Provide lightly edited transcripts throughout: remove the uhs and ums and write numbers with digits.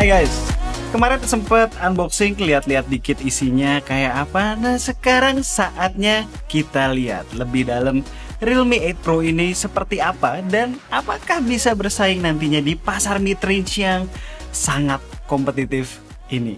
Hai guys, kemarin sempet unboxing, lihat-lihat dikit isinya kayak apa. Nah sekarang saatnya kita lihat lebih dalam Realme 8 Pro ini seperti apa dan apakah bisa bersaing nantinya di pasar mid-range yang sangat kompetitif ini.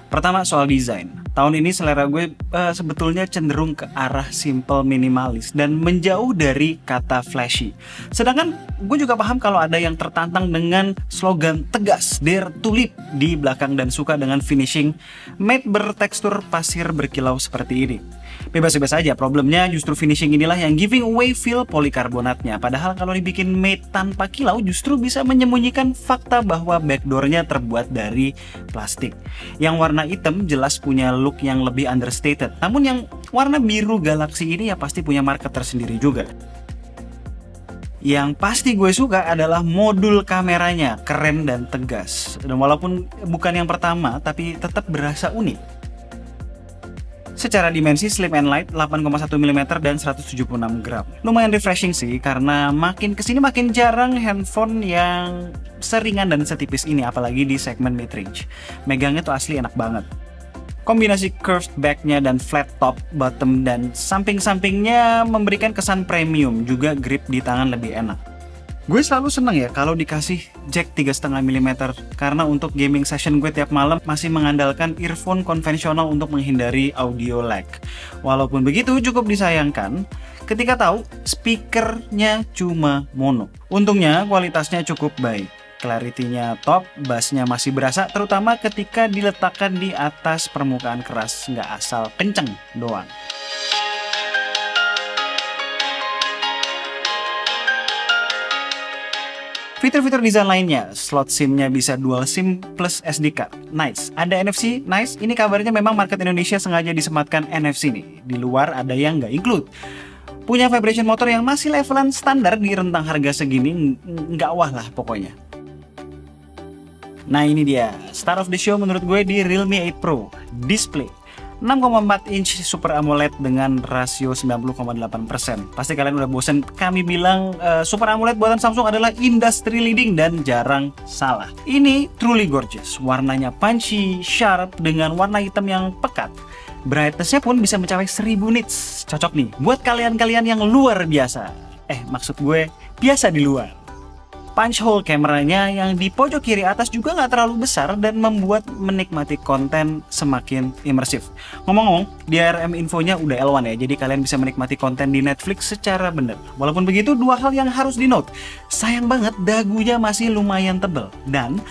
Pertama soal desain. Tahun ini selera gue sebetulnya cenderung ke arah simple minimalis dan menjauh dari kata flashy. Sedangkan gue juga paham kalau ada yang tertantang dengan slogan tegas Dare to Leap di belakang dan suka dengan finishing matte bertekstur pasir berkilau seperti ini. Bebas-bebas aja, problemnya justru finishing inilah yang giving away feel polikarbonatnya. Padahal kalau dibikin matte tanpa kilau justru bisa menyembunyikan fakta bahwa backdoornya terbuat dari plastik. Yang warna hitam jelas punya look yang lebih understated, namun yang warna biru galaksi ini ya pasti punya market tersendiri juga. Yang pasti gue suka adalah modul kameranya, keren dan tegas. Dan walaupun bukan yang pertama, tapi tetap berasa unik. Secara dimensi slim and light 8,1 mm dan 176 gram. Lumayan refreshing sih, karena makin kesini makin jarang handphone yang seringan dan setipis ini, apalagi di segmen mid-range. Megangnya tuh asli enak banget. Kombinasi curved back-nya dan flat top, bottom, dan samping-sampingnya memberikan kesan premium, juga grip di tangan lebih enak. Gue selalu seneng ya kalau dikasih jack 3,5 mm, karena untuk gaming session gue tiap malam masih mengandalkan earphone konvensional untuk menghindari audio lag. Walaupun begitu cukup disayangkan ketika tahu speakernya cuma mono. Untungnya kualitasnya cukup baik. Clarity-nya top, bass-nya masih berasa, terutama ketika diletakkan di atas permukaan keras, nggak asal kenceng doang. Fitur-fitur desain lainnya, slot SIM-nya bisa dual SIM plus SD card. Nice. Ada NFC? Nice. Ini kabarnya memang market Indonesia sengaja disematkan NFC nih. Di luar ada yang nggak include. Punya vibration motor yang masih levelan standar di rentang harga segini, nggak wah lah pokoknya. Nah ini dia, star of the show menurut gue di Realme 8 Pro. Display 6,4 inch Super AMOLED dengan rasio 90,8%. Pasti kalian udah bosen kami bilang Super AMOLED buatan Samsung adalah industry leading dan jarang salah. Ini truly gorgeous. Warnanya punchy, sharp dengan warna hitam yang pekat. Brightness-nya pun bisa mencapai 1000 nits. Cocok nih buat kalian-kalian yang luar biasa. Maksud gue biasa di luar. Punch hole kameranya yang di pojok kiri atas juga nggak terlalu besar dan membuat menikmati konten semakin imersif. Ngomong-ngomong, DRM infonya udah L1 ya, jadi kalian bisa menikmati konten di Netflix secara bener. Walaupun begitu, dua hal yang harus di-note. Sayang banget dagunya masih lumayan tebel dan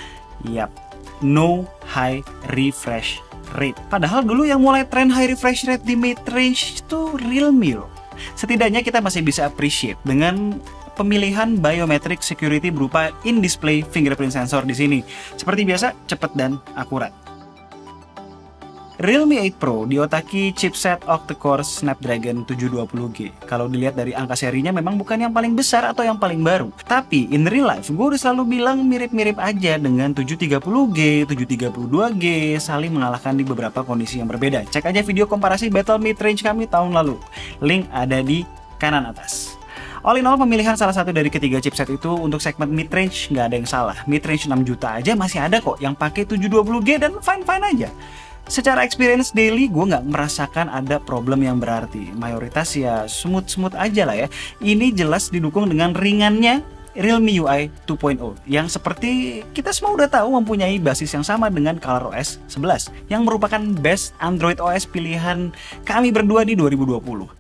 no high refresh rate. Padahal dulu yang mulai tren high refresh rate di mid-range itu Realme loh. Setidaknya kita masih bisa appreciate dengan pemilihan biometric security berupa in-display fingerprint sensor di sini. Seperti biasa, cepat dan akurat. Realme 8 Pro diotaki chipset octa-core Snapdragon 720G. Kalau dilihat dari angka serinya memang bukan yang paling besar atau yang paling baru. Tapi in real life, gue udah selalu bilang mirip-mirip aja dengan 730G, 732G, saling mengalahkan di beberapa kondisi yang berbeda. Cek aja video komparasi battle mid-range kami tahun lalu. Link ada di kanan atas. All in all, pemilihan salah satu dari ketiga chipset itu untuk segmen mid-range nggak ada yang salah. Mid-range 6 juta aja masih ada kok yang pakai 720G dan fine-fine aja. Secara experience daily, gue nggak merasakan ada problem yang berarti. Mayoritas ya smooth-smooth aja lah ya. Ini jelas didukung dengan ringannya Realme UI 2.0 yang seperti kita semua udah tahu mempunyai basis yang sama dengan ColorOS 11 yang merupakan best Android OS pilihan kami berdua di 2020.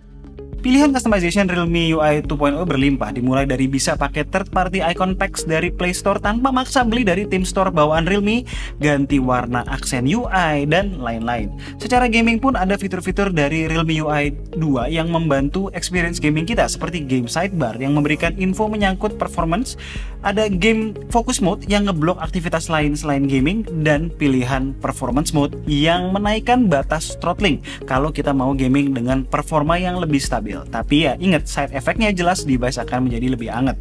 Pilihan customization Realme UI 2.0 berlimpah, dimulai dari bisa pakai third party icon packs dari Play Store tanpa maksa beli dari tim store bawaan Realme, ganti warna aksen UI, dan lain-lain. Secara gaming pun ada fitur-fitur dari Realme UI 2 yang membantu experience gaming kita, seperti game sidebar yang memberikan info menyangkut performance, ada game focus mode yang ngeblok aktivitas lain selain gaming, dan pilihan performance mode yang menaikkan batas throttling kalau kita mau gaming dengan performa yang lebih stabil. Tapi ya ingat, side effect-nya jelas device akan menjadi lebih anget.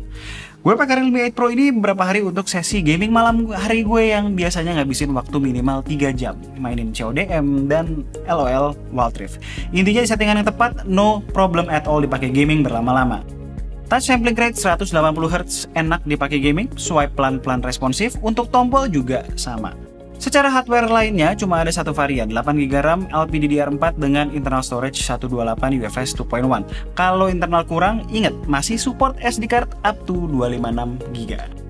Gue pakai Realme 8 Pro ini beberapa hari untuk sesi gaming malam hari gue yang biasanya ngabisin waktu minimal 3 jam mainin CODM dan LOL Wild Rift. Intinya di settingan yang tepat, no problem at all dipakai gaming berlama-lama. Touch sampling rate 180Hz, enak dipakai gaming, swipe pelan-pelan responsif, untuk tombol juga sama. Secara hardware lainnya cuma ada satu varian, 8GB RAM LPDDR4 dengan internal storage 128 UFS 2.1. Kalau internal kurang, ingat masih support SD card up to 256GB.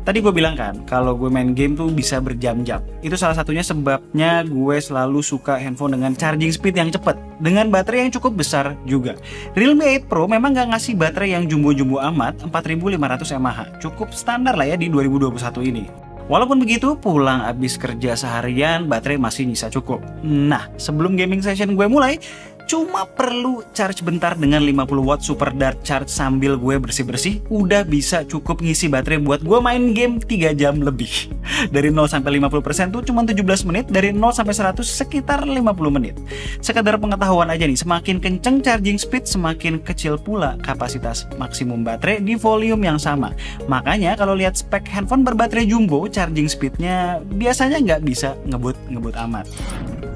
Tadi gue bilang kan, kalau gue main game tuh bisa berjam-jam. Itu salah satunya sebabnya gue selalu suka handphone dengan charging speed yang cepet, dengan baterai yang cukup besar juga. Realme 8 Pro memang gak ngasih baterai yang jumbo-jumbo amat, 4500 mAh. Cukup standar lah ya di 2021 ini. Walaupun begitu, pulang abis kerja seharian, baterai masih nyisa cukup. Nah, sebelum gaming session gue mulai, cuma perlu charge bentar dengan 50 watt super dart charge sambil gue bersih-bersih, udah bisa cukup ngisi baterai buat gue main game 3 jam lebih. Dari 0 sampai 50% tuh cuma 17 menit, dari 0 sampai 100 sekitar 50 menit. Sekadar pengetahuan aja nih, semakin kenceng charging speed, semakin kecil pula kapasitas maksimum baterai di volume yang sama. Makanya kalau lihat spek handphone berbaterai jumbo, charging speednya biasanya nggak bisa ngebut amat.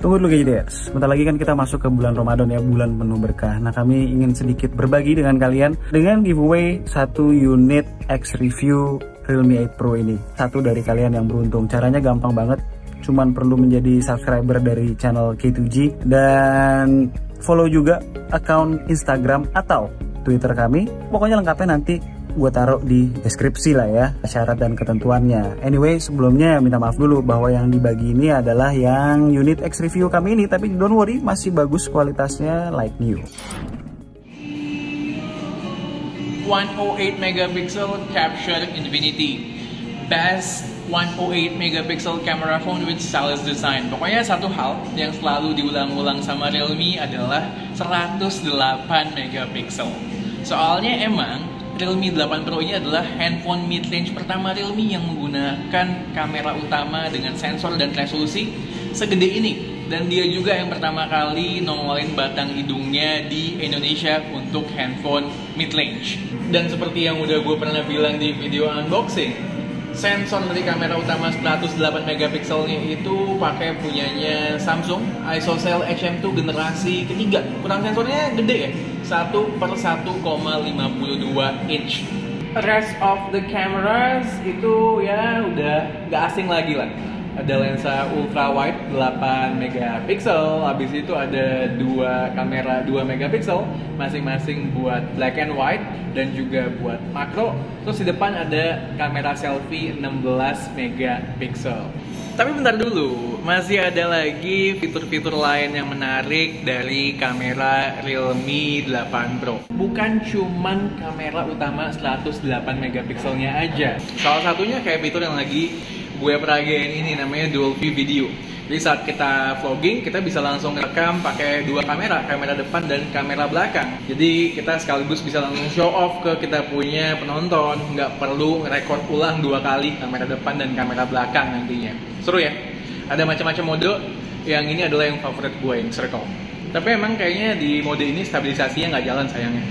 Tunggu dulu gadgets, sebentar lagi kan kita masuk ke bulan Ramadan ya, bulan penuh berkah. Nah, kami ingin sedikit berbagi dengan kalian dengan giveaway 1 unit X-Review Realme 8 Pro ini. Satu dari kalian yang beruntung. Caranya gampang banget, cuman perlu menjadi subscriber dari channel K2G dan follow juga akun Instagram atau Twitter kami. Pokoknya lengkapnya nanti gue taruh di deskripsi lah ya, syarat dan ketentuannya. Anyway, sebelumnya minta maaf dulu bahwa yang dibagi ini adalah yang unit X-Review kami ini, tapi don't worry, masih bagus kualitasnya like new. 108 megapixel capture infinity, best 108 megapixel camera phone with stylish design. Pokoknya satu hal yang selalu diulang-ulang sama Realme adalah 108 megapixel. Soalnya emang Realme 8 Pro ini adalah handphone mid-range pertama Realme yang menggunakan kamera utama dengan sensor dan resolusi segede ini. Dan dia juga yang pertama kali nongolin batang hidungnya di Indonesia untuk handphone mid-range. Dan seperti yang udah gue pernah bilang di video unboxing, sensor dari kamera utama 108 megapikselnya itu pakai punyanya Samsung ISOCELL HM2 generasi ketiga. Ukuran sensornya gede ya, 1/1,52 inch. Rest of the cameras itu ya udah gak asing lagi lah. Ada lensa ultra wide 8 megapiksel, habis itu ada dua kamera 2 megapiksel masing-masing buat black and white dan juga buat makro. Terus di depan ada kamera selfie 16 megapiksel. Tapi bentar dulu, masih ada lagi fitur-fitur lain yang menarik dari kamera Realme 8 Pro. Bukan cuman kamera utama 108 megapikselnya aja. Salah satunya kayak fitur yang lagi gue peragain ini, namanya dual view video. Jadi saat kita vlogging, kita bisa langsung rekam pakai dua kamera, kamera depan dan kamera belakang. Jadi kita sekaligus bisa langsung show off ke kita punya penonton, nggak perlu ngerekord ulang 2 kali kamera depan dan kamera belakang nantinya. Seru ya? Ada macam-macam mode, yang ini adalah yang favorit gue, yang circle. Tapi emang kayaknya di mode ini stabilisasinya nggak jalan sayangnya.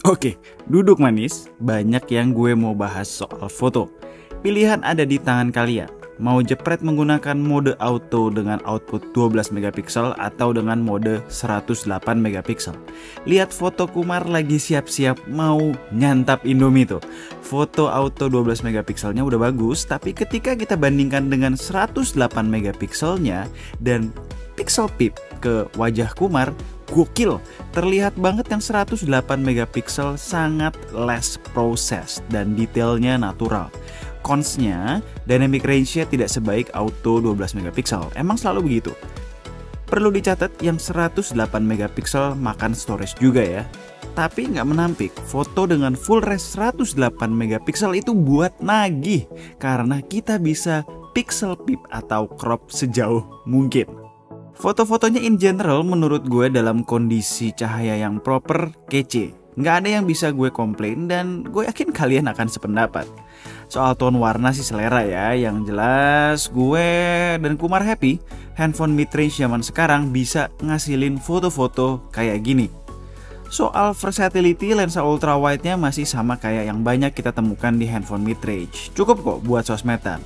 Oke, duduk manis, banyak yang gue mau bahas soal foto. Pilihan ada di tangan kalian. Mau jepret menggunakan mode auto dengan output 12 megapiksel atau dengan mode 108 megapiksel. Lihat foto Kumar lagi siap-siap mau nyantap Indomie tuh. Foto auto 12 megapikselnya udah bagus, tapi ketika kita bandingkan dengan 108 megapikselnya dan pixel peep ke wajah Kumar, gokil. Terlihat banget yang 108 megapiksel sangat less processed dan detailnya natural. Cons-nya, dynamic range-nya tidak sebaik auto 12 megapiksel. Emang selalu begitu. Perlu dicatat yang 108 megapiksel makan storage juga ya. Tapi nggak menampik, foto dengan full res 108 megapiksel itu buat nagih. Karena kita bisa pixel peep atau crop sejauh mungkin. Foto-fotonya in general menurut gue dalam kondisi cahaya yang proper, kece. Nggak ada yang bisa gue komplain dan gue yakin kalian akan sependapat. Soal tone warna sih selera ya, yang jelas gue dan Kumar happy handphone mid-range zaman sekarang bisa ngasilin foto-foto kayak gini. Soal versatility, lensa ultra wide-nya masih sama kayak yang banyak kita temukan di handphone mid-range. Cukup kok buat sosmedan.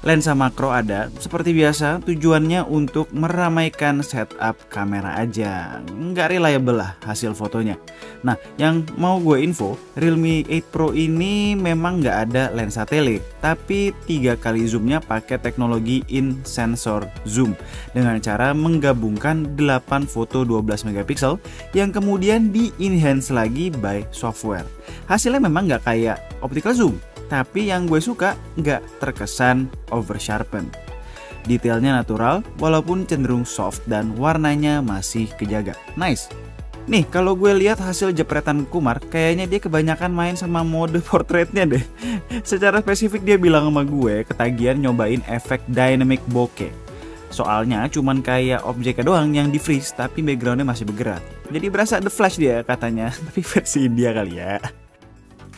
Lensa makro ada, seperti biasa tujuannya untuk meramaikan setup kamera aja. Nggak reliable lah hasil fotonya. Nah, yang mau gue info, Realme 8 Pro ini memang nggak ada lensa tele, tapi 3 kali zoomnya pakai teknologi in-sensor zoom dengan cara menggabungkan 8 foto 12 megapiksel yang kemudian di-enhance lagi by software. Hasilnya memang nggak kayak optical zoom, tapi yang gue suka nggak terkesan over sharpen. Detailnya natural walaupun cenderung soft dan warnanya masih kejaga. Nice. Nih kalau gue lihat hasil jepretan Kumar, kayaknya dia kebanyakan main sama mode portraitnya deh. Secara spesifik dia bilang sama gue ketagihan nyobain efek dynamic bokeh. Soalnya cuman kayak objeknya doang yang di freeze tapi backgroundnya masih bergerak. Jadi berasa The Flash dia katanya, tapi versi India kali ya.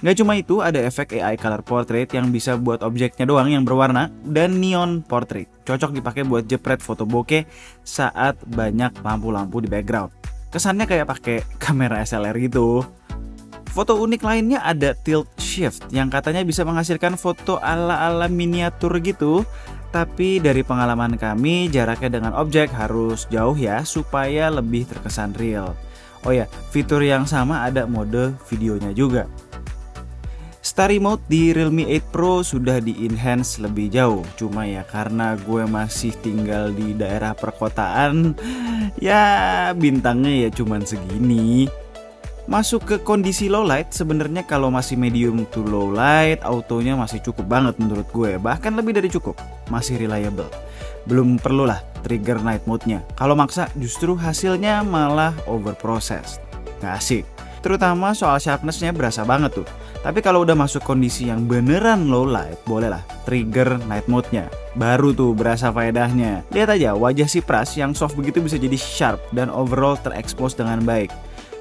Gak cuma itu, ada efek AI Color Portrait yang bisa buat objeknya doang yang berwarna, dan Neon Portrait. Cocok dipakai buat jepret foto bokeh saat banyak lampu-lampu di background. Kesannya kayak pakai kamera SLR gitu. Foto unik lainnya ada Tilt Shift yang katanya bisa menghasilkan foto ala-ala miniatur gitu. Tapi dari pengalaman kami, jaraknya dengan objek harus jauh ya supaya lebih terkesan real. Oh ya, fitur yang sama ada mode videonya juga. Starry Mode di Realme 8 Pro sudah di-enhance lebih jauh. Cuma ya karena gue masih tinggal di daerah perkotaan, ya bintangnya ya cuman segini. Masuk ke kondisi low light, sebenarnya kalau masih medium to low light, autonya masih cukup banget menurut gue. Bahkan lebih dari cukup, masih reliable. Belum perlulah trigger night mode-nya. Kalau maksa justru hasilnya malah over processed. Nggak asik. Terutama soal sharpness-nya berasa banget tuh. Tapi kalau udah masuk kondisi yang beneran low light, bolehlah trigger night mode-nya. Baru tuh berasa faedahnya. Lihat aja wajah si Pras yang soft begitu bisa jadi sharp dan overall terekspos dengan baik.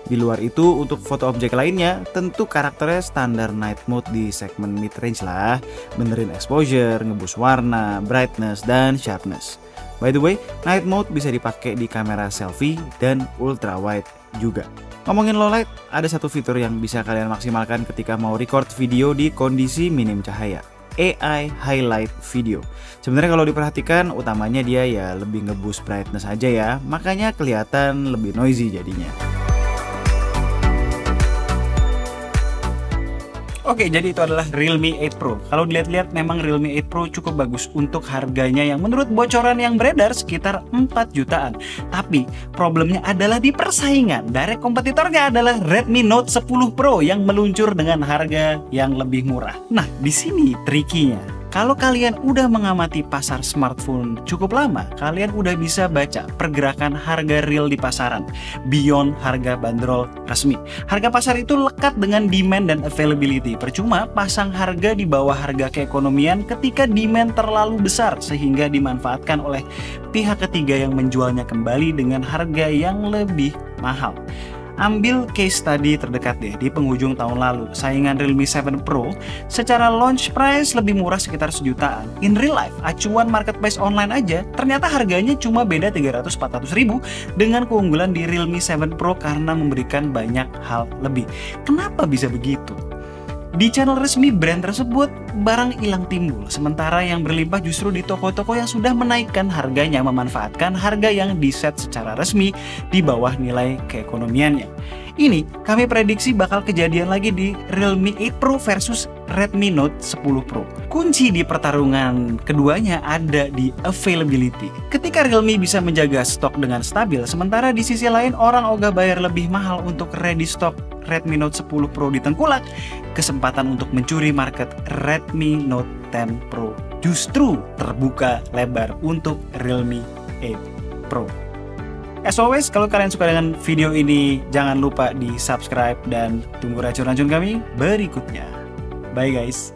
Di luar itu, untuk foto objek lainnya, tentu karakternya standar night mode di segmen mid range lah. Benerin exposure, ngebus warna, brightness, dan sharpness. By the way, night mode bisa dipakai di kamera selfie dan ultra wide juga. Ngomongin low light, ada satu fitur yang bisa kalian maksimalkan ketika mau record video di kondisi minim cahaya. AI Highlight Video. Sebenarnya kalau diperhatikan, utamanya dia ya lebih ngeboost brightness aja ya, makanya kelihatan lebih noisy jadinya. Oke, jadi itu adalah Realme 8 Pro. Kalau dilihat-lihat memang Realme 8 Pro cukup bagus untuk harganya yang menurut bocoran yang beredar sekitar 4 jutaan. Tapi problemnya adalah di persaingan. Direct kompetitornya adalah Redmi Note 10 Pro yang meluncur dengan harga yang lebih murah. Nah, di sini trikinya. Kalau kalian udah mengamati pasar smartphone cukup lama, kalian udah bisa baca pergerakan harga real di pasaran beyond harga bandrol resmi. Harga pasar itu lekat dengan demand dan availability. Percuma pasang harga di bawah harga keekonomian ketika demand terlalu besar sehingga dimanfaatkan oleh pihak ketiga yang menjualnya kembali dengan harga yang lebih mahal. Ambil case study terdekat deh di penghujung tahun lalu. Saingan Realme 7 Pro secara launch price lebih murah sekitar sejutaan. In real life, acuan marketplace online aja ternyata harganya cuma beda 300-400 ribu dengan keunggulan di Realme 7 Pro karena memberikan banyak hal lebih. Kenapa bisa begitu? Di channel resmi brand tersebut, barang hilang timbul, sementara yang berlimpah justru di toko-toko yang sudah menaikkan harganya memanfaatkan harga yang diset secara resmi di bawah nilai keekonomiannya. Ini kami prediksi bakal kejadian lagi di Realme 8 Pro versus Redmi Note 10 Pro. Kunci di pertarungan keduanya ada di availability. Ketika Realme bisa menjaga stok dengan stabil, sementara di sisi lain orang ogah bayar lebih mahal untuk ready stock Redmi Note 10 Pro ditengkulak, kesempatan untuk mencuri market Redmi Note 10 Pro justru terbuka lebar untuk Realme 8 Pro. As always, kalau kalian suka dengan video ini, jangan lupa di subscribe dan tunggu racun-racun kami berikutnya. Bye guys.